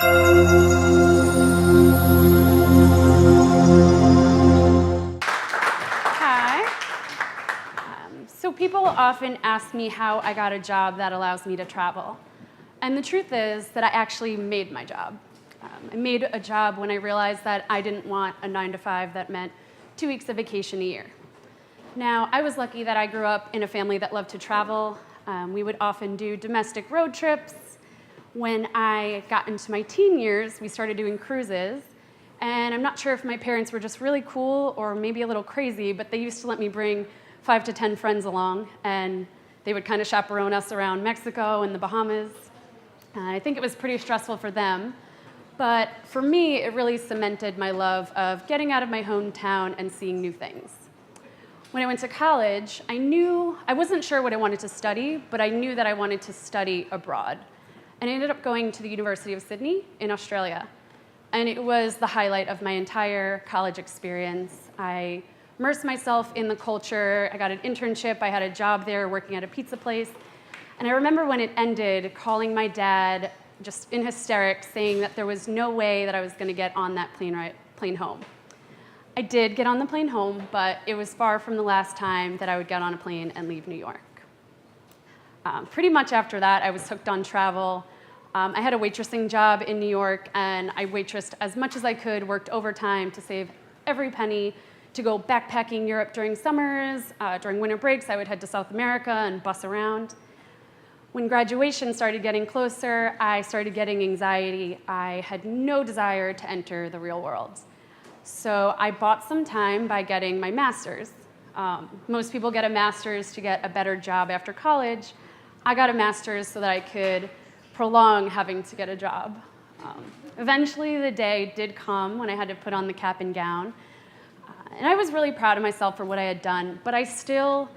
Hi. So people often ask me how I got a job that allows me to travel. And the truth is that I actually made my job. I made a job when I realized that I didn't want a 9-to-5 that meant 2 weeks of vacation a year. Now, I was lucky that I grew up in a family that loved to travel. We would often do domestic road trips. When I got into my teen years, we started doing cruises. And I'm not sure if my parents were just really cool or maybe a little crazy, but they used to let me bring 5 to 10 friends along, and they would kind of chaperone us around Mexico and the Bahamas. I think it was pretty stressful for them, but for me, it really cemented my love of getting out of my hometown and seeing new things. When I went to college, I wasn't sure what I wanted to study, but I knew that I wanted to study abroad. And I ended up going to the University of Sydney in Australia. And it was the highlight of my entire college experience. I immersed myself in the culture. I got an internship. I had a job there working at a pizza place. And I remember when it ended, calling my dad just in hysterics, saying that there was no way that I was going to get on that plane home. I did get on the plane home, but it was far from the last time that I would get on a plane and leave New York. Pretty much after that, I was hooked on travel. I had a waitressing job in New York, and I waitressed as much as I could, worked overtime to save every penny to go backpacking Europe during summers. During winter breaks, I would head to South America and bus around. When graduation started getting closer, I started getting anxiety. I had no desire to enter the real world. So I bought some time by getting my master's. Most people get a master's to get a better job after college. I got a master's so that I could prolong having to get a job. Eventually, the day did come when I had to put on the cap and gown. And I was really proud of myself for what I had done, but I still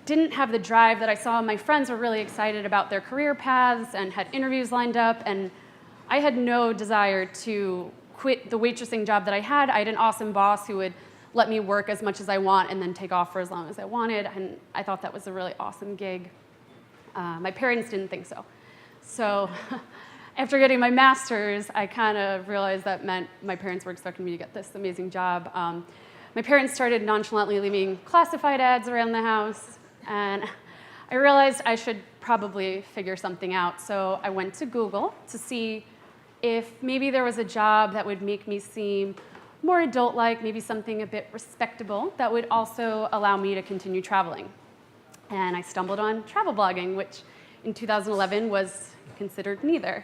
didn't have the drive that I saw. My friends were really excited about their career paths and had interviews lined up, and I had no desire to quit the waitressing job that I had. I had an awesome boss who would let me work as much as I want and then take off for as long as I wanted, and I thought that was a really awesome gig. My parents didn't think so. So after getting my master's, I kind of realized that meant my parents were expecting me to get this amazing job. My parents started nonchalantly leaving classified ads around the house, and I realized I should probably figure something out. So I went to Google to see if maybe there was a job that would make me seem more adult-like, maybe something a bit respectable that would also allow me to continue traveling. And I stumbled on travel blogging, which in 2011 was considered neither.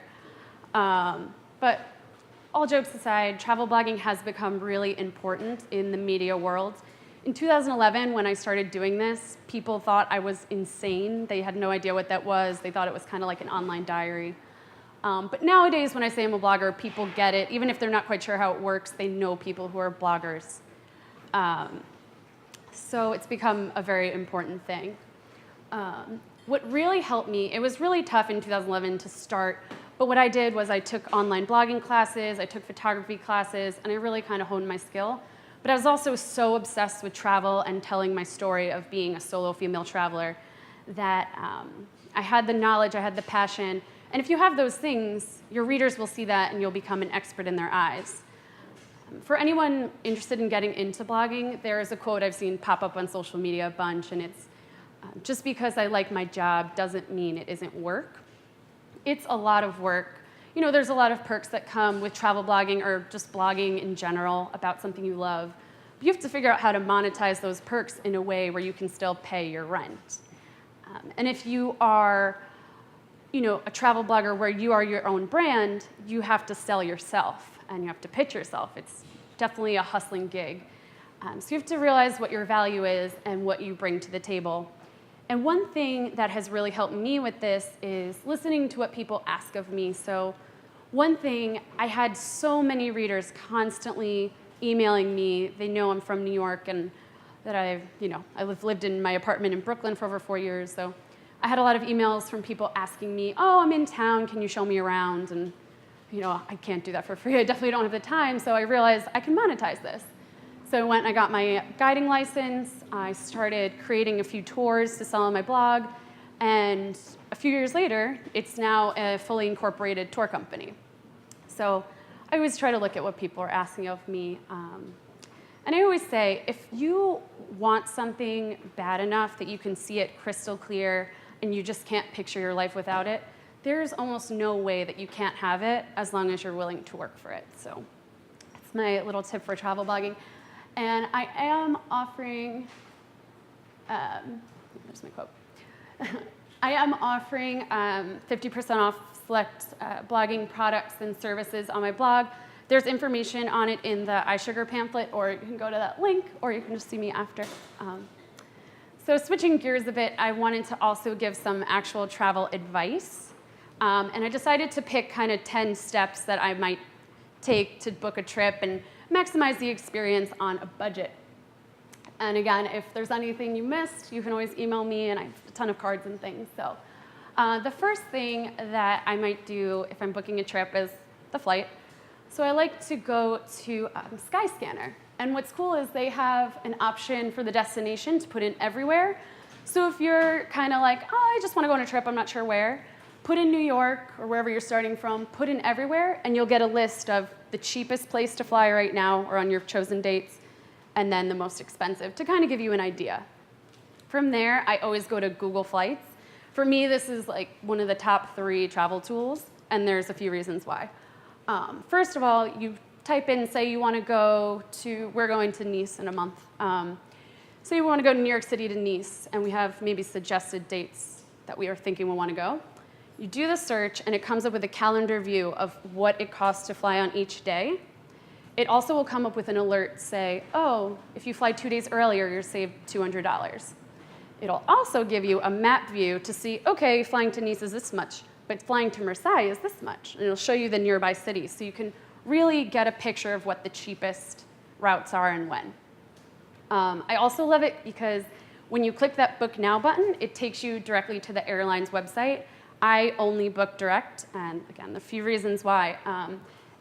But all jokes aside, travel blogging has become really important in the media world. In 2011, when I started doing this, people thought I was insane. They had no idea what that was. They thought it was kind of like an online diary. But nowadays, when I say I'm a blogger, people get it. Even if they're not quite sure how it works, they know people who are bloggers. So it's become a very important thing. What really helped me, it was really tough in 2011 to start, but what I did was I took online blogging classes, I took photography classes, and I really kind of honed my skill. But I was also so obsessed with travel and telling my story of being a solo female traveler that I had the knowledge, I had the passion, and if you have those things, your readers will see that and you'll become an expert in their eyes. For anyone interested in getting into blogging, there is a quote I've seen pop up on social media a bunch, and it's, just because I like my job doesn't mean it isn't work. It's a lot of work. You know, there's a lot of perks that come with travel blogging or just blogging in general about something you love. But you have to figure out how to monetize those perks in a way where you can still pay your rent. And if you are, you know, a travel blogger where you are your own brand, you have to sell yourself and you have to pitch yourself. It's definitely a hustling gig. So you have to realize what your value is and what you bring to the table. And one thing that has really helped me with this is listening to what people ask of me. So one thing, I had so many readers constantly emailing me. They know I'm from New York and that I've lived in my apartment in Brooklyn for over 4 years. So I had a lot of emails from people asking me, oh, I'm in town, can you show me around? And I can't do that for free. I definitely don't have the time. So I realized I can monetize this. So I went and I got my guiding license. I started creating a few tours to sell on my blog. And a few years later, it's now a fully incorporated tour company. So I always try to look at what people are asking of me. And I always say, if you want something bad enough that you can see it crystal clear and you just can't picture your life without it, there's almost no way that you can't have it as long as you're willing to work for it. So that's my little tip for travel blogging. And I am offering, there's my quote. I am offering 50% off select blogging products and services on my blog. There's information on it in the iSugar pamphlet, or you can go to that link, or you can just see me after. So switching gears a bit, I wanted to also give some actual travel advice. And I decided to pick kind of 10 steps that I might take to book a trip and maximize the experience on a budget. And again, if there's anything you missed, you can always email me, and I have a ton of cards and things. So the first thing that I might do if I'm booking a trip is the flight. So I like to go to Skyscanner. And what's cool is they have an option for the destination to put in everywhere. So if you're kind of like, oh, I just want to go on a trip, I'm not sure where, put in New York or wherever you're starting from, put in everywhere, and you'll get a list of the cheapest place to fly right now or on your chosen dates, and then the most expensive to kind of give you an idea. From there, I always go to Google Flights. For me, this is like one of the top 3 travel tools, and there's a few reasons why. First of all, you type in, say you want to go to, we're going to Nice in a month. Say you want to go to New York City to Nice, and we have maybe suggested dates that we are thinking we'll want to go. You do the search, and it comes up with a calendar view of what it costs to fly on each day. It also will come up with an alert, say, oh, if you fly 2 days earlier, you're saved $200. It'll also give you a map view to see, okay, flying to Nice is this much, but flying to Marseille is this much. And it'll show you the nearby cities, so you can really get a picture of what the cheapest routes are and when. I also love it because when you click that Book Now button, it takes you directly to the airline's website. I only book direct, and again, a few reasons why.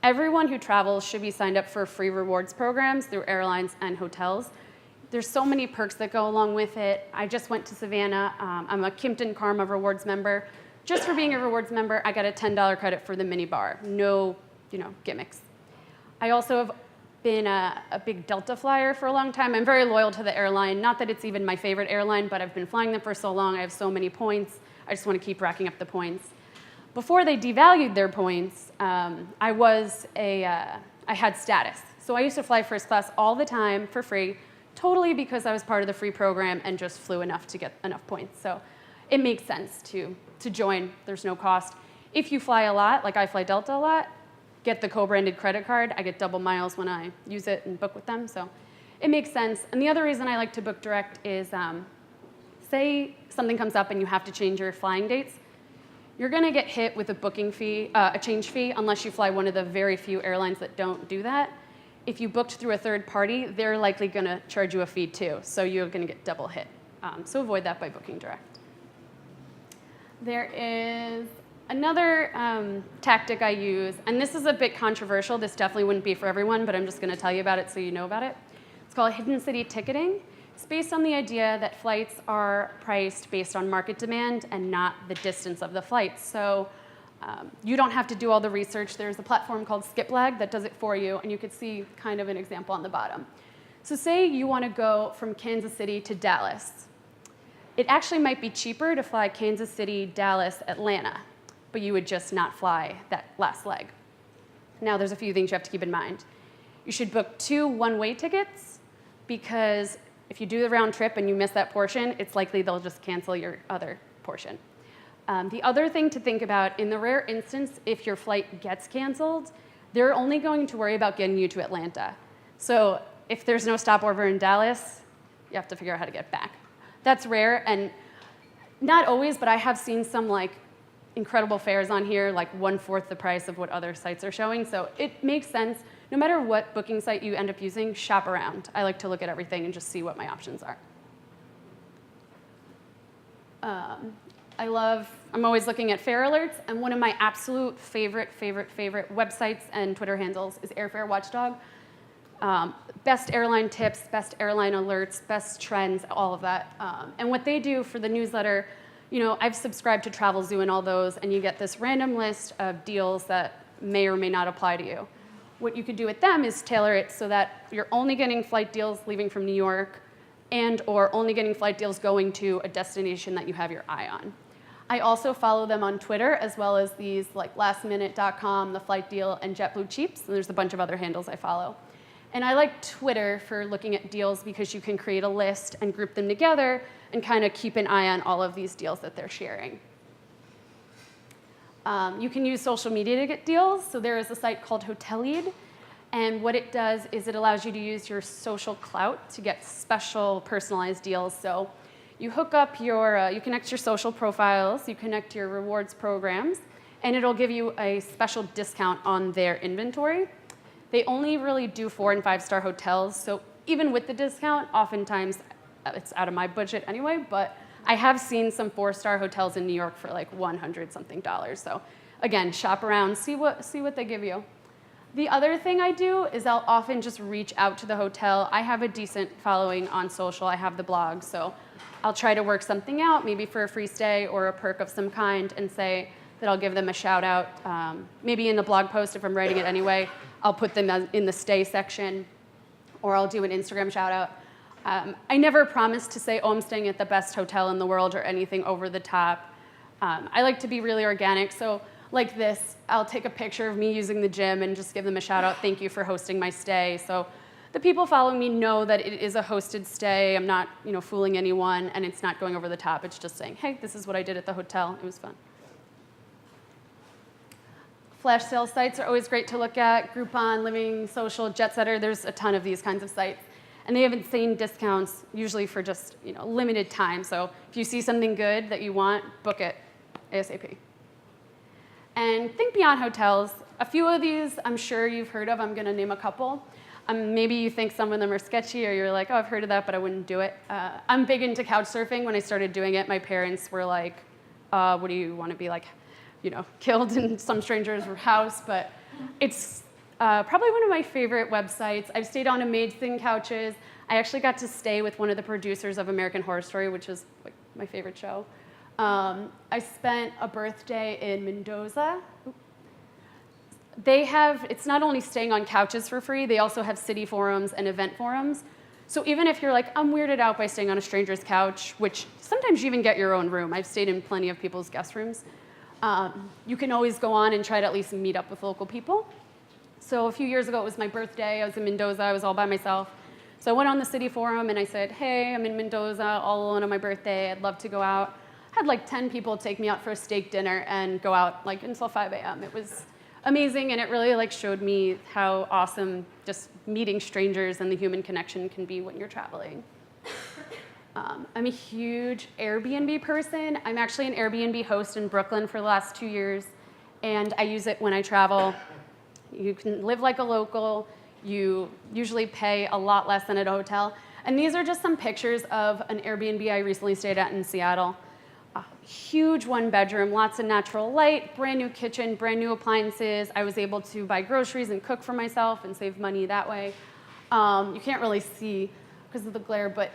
Everyone who travels should be signed up for free rewards programs through airlines and hotels. There's so many perks that go along with it. I just went to Savannah. I'm a Kimpton Karma Rewards member. Just for being a rewards member, I got a $10 credit for the mini bar. No, gimmicks. I also have been a big Delta flyer for a long time. I'm very loyal to the airline. Not that it's even my favorite airline, but I've been flying them for so long. I have so many points. I just want to keep racking up the points. Before they devalued their points, I had status. So I used to fly first class all the time for free, totally because I was part of the free program and just flew enough to get enough points. So it makes sense to join. There's no cost. If you fly a lot, like I fly Delta a lot, get the co-branded credit card. I get double miles when I use it and book with them. So it makes sense. And the other reason I like to book direct is, say something comes up and you have to change your flying dates, you're going to get hit with a booking fee, a change fee, unless you fly one of the very few airlines that don't do that. If you booked through a third party, they're likely going to charge you a fee too, so you're going to get double hit. So avoid that by booking direct. There is another tactic I use, and this is a bit controversial. This definitely wouldn't be for everyone, but I'm just going to tell you about it so you know about it. It's called hidden city ticketing. It's based on the idea that flights are priced based on market demand and not the distance of the flight. So you don't have to do all the research. There's a platform called Skiplag that does it for you, and you could see kind of an example on the bottom. So say you want to go from Kansas City to Dallas. It actually might be cheaper to fly Kansas City, Dallas, Atlanta, but you would just not fly that last leg. Now, there's a few things you have to keep in mind. You should book 2 one-way tickets, because if you do the round trip and you miss that portion, it's likely they'll just cancel your other portion. The other thing to think about, in the rare instance, if your flight gets canceled, they're only going to worry about getting you to Atlanta. So if there's no stopover in Dallas, you have to figure out how to get back. That's rare, and not always, but I have seen some incredible fares on here, like 1/4 the price of what other sites are showing. So it makes sense. No matter what booking site you end up using, shop around. I like to look at everything and just see what my options are. I'm always looking at fare alerts, and one of my absolute favorite websites and Twitter handles is Airfare Watchdog. Best airline tips, best airline alerts, best trends, all of that. And what they do for the newsletter, I've subscribed to Travel Zoo and all those, and you get this random list of deals that may or may not apply to you. What you could do with them is tailor it so that you're only getting flight deals leaving from New York and or only getting flight deals going to a destination that you have your eye on. I also follow them on Twitter, as well as these like lastminute.com, The Flight Deal, and JetBlue Cheaps, and there's a bunch of other handles I follow. And I like Twitter for looking at deals because you can create a list and group them together and kind of keep an eye on all of these deals that they're sharing. You can use social media to get deals. So there is a site called Hotelied, and what it does is it allows you to use your social clout to get special personalized deals. So you hook up you connect your social profiles, you connect your rewards programs, and it'll give you a special discount on their inventory. They only really do 4- and 5-star hotels, so even with the discount, oftentimes it's out of my budget anyway, but I have seen some 4-star hotels in New York for like $100-something. So again, shop around, see what they give you. The other thing I do is I'll often just reach out to the hotel. I have a decent following on social. I have the blog, so I'll try to work something out, maybe for a free stay or a perk of some kind, and say that I'll give them a shout out. Maybe in the blog post, if I'm writing it anyway, I'll put them in the stay section, or I'll do an Instagram shout out. I never promise to say, oh, I'm staying at the best hotel in the world or anything over the top. I like to be really organic. So like this, I'll take a picture of me using the gym and just give them a shout out. Thank you for hosting my stay. So the people following me know that it is a hosted stay. I'm not, fooling anyone, and it's not going over the top. It's just saying, hey, this is what I did at the hotel. It was fun. Flash sale sites are always great to look at. Groupon, Living, Social, Jetsetter, there's a ton of these kinds of sites. And they have insane discounts, usually for just limited time. So if you see something good that you want, book it ASAP. And think beyond hotels. A few of these I'm sure you've heard of. I'm going to name a couple. Maybe you think some of them are sketchy, or you're like, oh, I've heard of that, but I wouldn't do it. I'm big into couch surfing. When I started doing it, my parents were like, what do you want to be like, killed in some stranger's house? But it's probably one of my favorite websites. I've stayed on amazing couches. I actually got to stay with one of the producers of American Horror Story, which is like my favorite show. I spent a birthday in Mendoza. It's not only staying on couches for free, they also have city forums and event forums. So even if you're like, I'm weirded out by staying on a stranger's couch, which sometimes you even get your own room. I've stayed in plenty of people's guest rooms. You can always go on and try to at least meet up with local people. So a few years ago, it was my birthday. I was in Mendoza. I was all by myself. So I went on the city forum, and I said, hey, I'm in Mendoza all alone on my birthday. I'd love to go out. I had like 10 people take me out for a steak dinner and go out like until 5 a.m. It was amazing, and it really like showed me how awesome just meeting strangers and the human connection can be when you're traveling. I'm a huge Airbnb person. I'm actually an Airbnb host in Brooklyn for the last 2 years, and I use it when I travel. You can live like a local. You usually pay a lot less than at a hotel. And these are just some pictures of an Airbnb I recently stayed at in Seattle. A huge 1-bedroom, lots of natural light, brand new kitchen, brand new appliances. I was able to buy groceries and cook for myself and save money that way. You can't really see because of the glare, but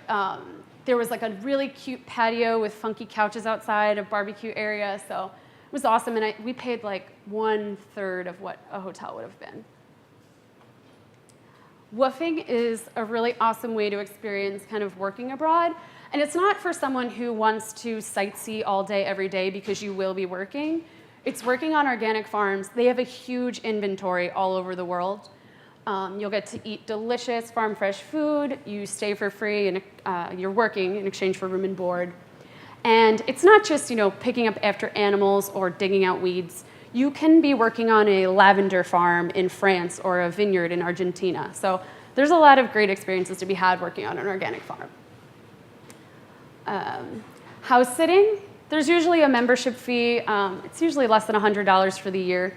there was like a really cute patio with funky couches outside, a barbecue area. So it was awesome, and we paid like 1/3 of what a hotel would have been. Woofing is a really awesome way to experience kind of working abroad. And it's not for someone who wants to sightsee all day, every day, because you will be working. It's working on organic farms. They have a huge inventory all over the world. You'll get to eat delicious farm fresh food. You stay for free, and you're working in exchange for room and board. And it's not just picking up after animals or digging out weeds. You can be working on a lavender farm in France or a vineyard in Argentina. So there's a lot of great experiences to be had working on an organic farm. House sitting, there's usually a membership fee. It's usually less than $100 for the year.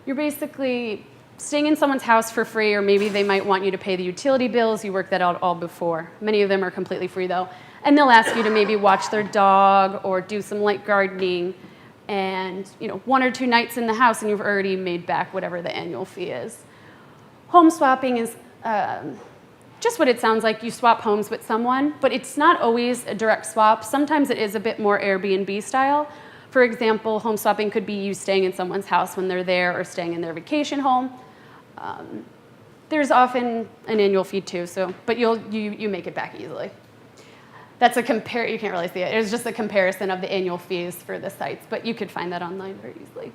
You're basically staying in someone's house for free, or maybe they might want you to pay the utility bills. You work that out all before. Many of them are completely free, though. And they'll ask you to maybe watch their dog or do some light gardening. And 1 or 2 nights in the house, and you've already made back whatever the annual fee is. Home swapping is just what it sounds like. You swap homes with someone, but it's not always a direct swap. Sometimes it is a bit more Airbnb style, For example, home swapping could be you staying in someone's house when they're there or staying in their vacation home. There's often an annual fee too, but you make it back easily. That's you can't really see it. It's just a comparison of the annual fees for the sites, but you could find that online very easily.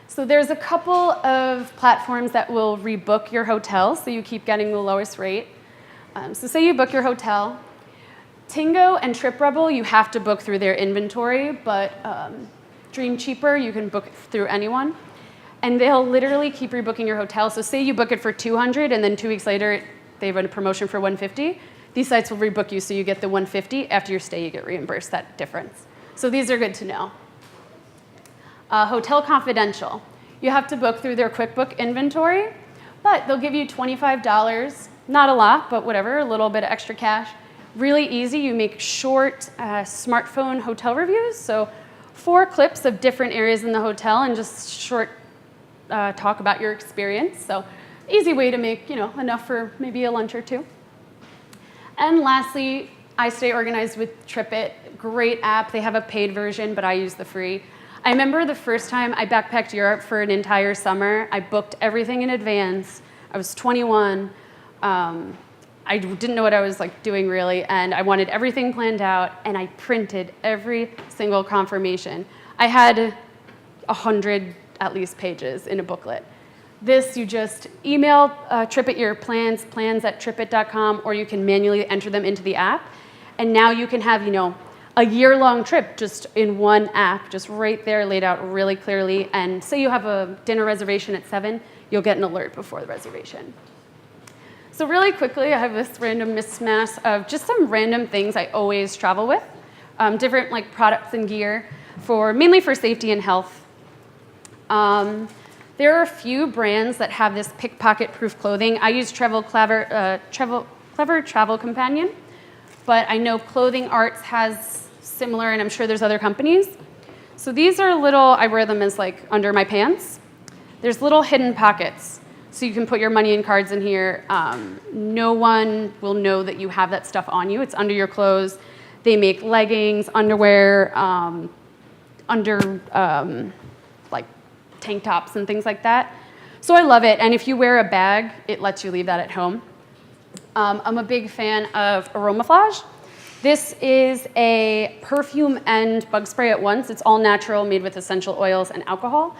So there's a couple of platforms that will rebook your hotel, so you keep getting the lowest rate. So say you book your hotel. Tingo and TripRebel, you have to book through their inventory, but Dream Cheaper, you can book through anyone. And they'll literally keep rebooking your hotel. So say you book it for $200, and then 2 weeks later, they run a promotion for $150. These sites will rebook you, so you get the $150. After your stay, you get reimbursed that difference. So these are good to know. Hotel Confidential. You have to book through their QuickBook inventory, but they'll give you $25. Not a lot, but whatever, a little bit of extra cash. Really easy. You make short smartphone hotel reviews. So 4 clips of different areas in the hotel and just short talk about your experience. So easy way to make enough for maybe a lunch or two. And lastly, I stay organized with TripIt. Great app. They have a paid version, but I use the free. I remember the first time I backpacked Europe for an entire summer. I booked everything in advance. I was 21. I didn't know what I was doing really, and I wanted everything planned out, and I printed every single confirmation. I had 100 at least pages in a booklet. This, you just email TripIt your plans@tripit.com, or you can manually enter them into the app. And now you can have, a year-long trip just in one app, just right there laid out really clearly. And say you have a dinner reservation at 7, you'll get an alert before the reservation. So really quickly, I have this random mismatch of just some random things I always travel with, different products and gear, mainly for safety and health. There are a few brands that have this pickpocket-proof clothing. I use Clever Travel Companion, but I know Clothing Arts has similar, and I'm sure there's other companies. So these are I wear them as under my pants. There's little hidden pockets. So you can put your money and cards in here. No one will know that you have that stuff on you. It's under your clothes. They make leggings, underwear, tank tops and things like that. So I love it. And if you wear a bag, it lets you leave that at home. I'm a big fan of Aromaflage. This is a perfume and bug spray at once. It's all natural, made with essential oils and alcohol.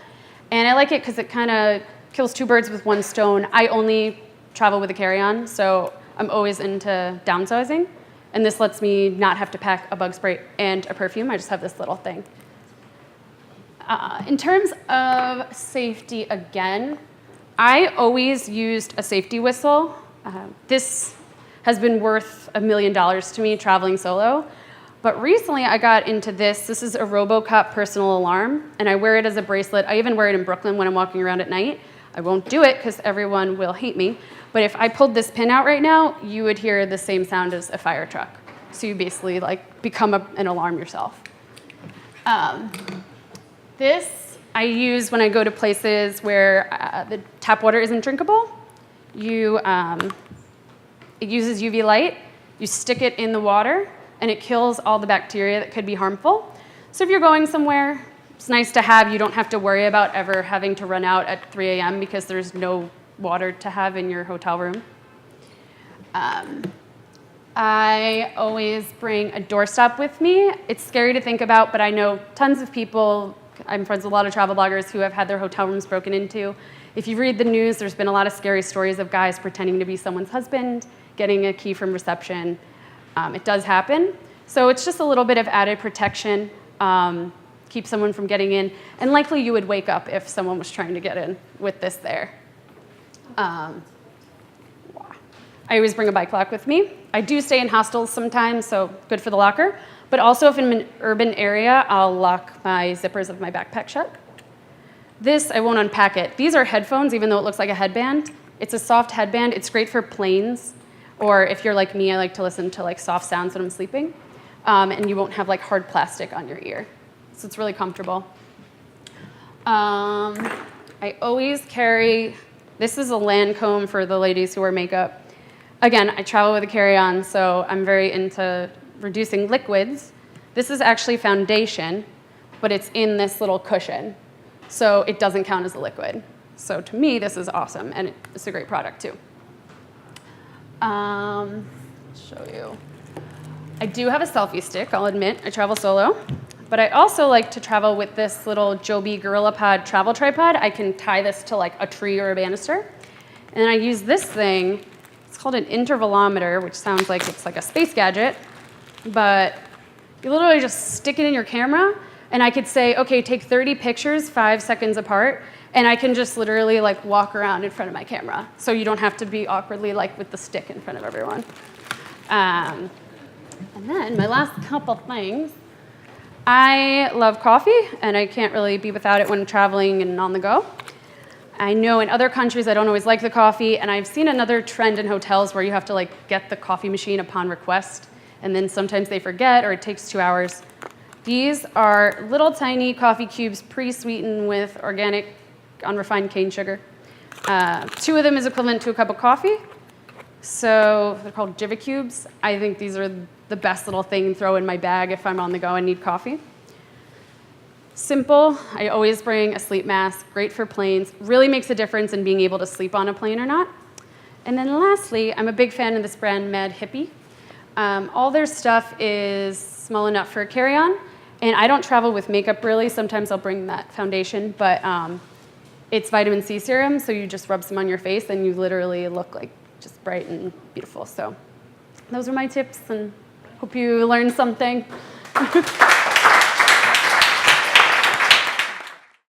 And I like it because it kind of kills 2 birds with 1 stone. I only travel with a carry-on, so I'm always into downsizing. And this lets me not have to pack a bug spray and a perfume. I just have this little thing. In terms of safety, again, I always used a safety whistle. This has been worth $1 million to me traveling solo. But recently I got into this. This is a RoboCop personal alarm, and I wear it as a bracelet. I even wear it in Brooklyn when I'm walking around at night. I won't do it because everyone will hate me. But if I pulled this pin out right now, you would hear the same sound as a fire truck. So you basically become an alarm yourself. This I use when I go to places where the tap water isn't drinkable. It uses UV light. You stick it in the water, and it kills all the bacteria that could be harmful. So if you're going somewhere, it's nice to have. You don't have to worry about ever having to run out at 3 a.m. because there's no water to have in your hotel room. I always bring a doorstop with me. It's scary to think about, but I know tons of people. I'm friends with a lot of travel bloggers who have had their hotel rooms broken into. If you read the news, there's been a lot of scary stories of guys pretending to be someone's husband, getting a key from reception. It does happen. So it's just a little bit of added protection, keep someone from getting in. And likely you would wake up if someone was trying to get in with this there. I always bring a bike lock with me. I do stay in hostels sometimes, so good for the locker. But also if I'm in an urban area, I'll lock my zippers of my backpack shut. This, I won't unpack it. These are headphones, even though it looks like a headband. It's a soft headband. It's great for planes. Or if you're like me, I like to listen to soft sounds when I'm sleeping. And you won't have hard plastic on your ear. So it's really comfortable. I always carry, this is a Lancome for the ladies who wear makeup. Again, I travel with a carry-on, so I'm very into reducing liquids. This is actually foundation, but it's in this little cushion. So it doesn't count as a liquid. So to me, this is awesome, and it's a great product too. Show you. I do have a selfie stick, I'll admit. I travel solo. But I also like to travel with this little Joby GorillaPod travel tripod. I can tie this to like a tree or a banister. And then I use this thing. It's called an intervalometer, which sounds like it's like a space gadget. But you literally just stick it in your camera, and I could say, okay, take 30 pictures 5 seconds apart, and I can just literally like walk around in front of my camera. So you don't have to be awkwardly like with the stick in front of everyone. And then my last couple things. I love coffee, and I can't really be without it when traveling and on the go. I know in other countries I don't always like the coffee, and I've seen another trend in hotels where you have to like get the coffee machine upon request, and then sometimes they forget or it takes 2 hours. These are little tiny coffee cubes pre-sweetened with organic unrefined cane sugar. 2 of them is equivalent to a cup of coffee. So they're called Jiva cubes. I think these are the best little thing to throw in my bag if I'm on the go and need coffee. Simple. I always bring a sleep mask. Great for planes. Really makes a difference in being able to sleep on a plane or not. And then lastly, I'm a big fan of this brand, Mad Hippie. All their stuff is small enough for a carry-on. And I don't travel with makeup really. Sometimes I'll bring that foundation, but it's vitamin C serum, so you just rub some on your face and you literally look like just bright and beautiful. So those are my tips, and hope you learned something.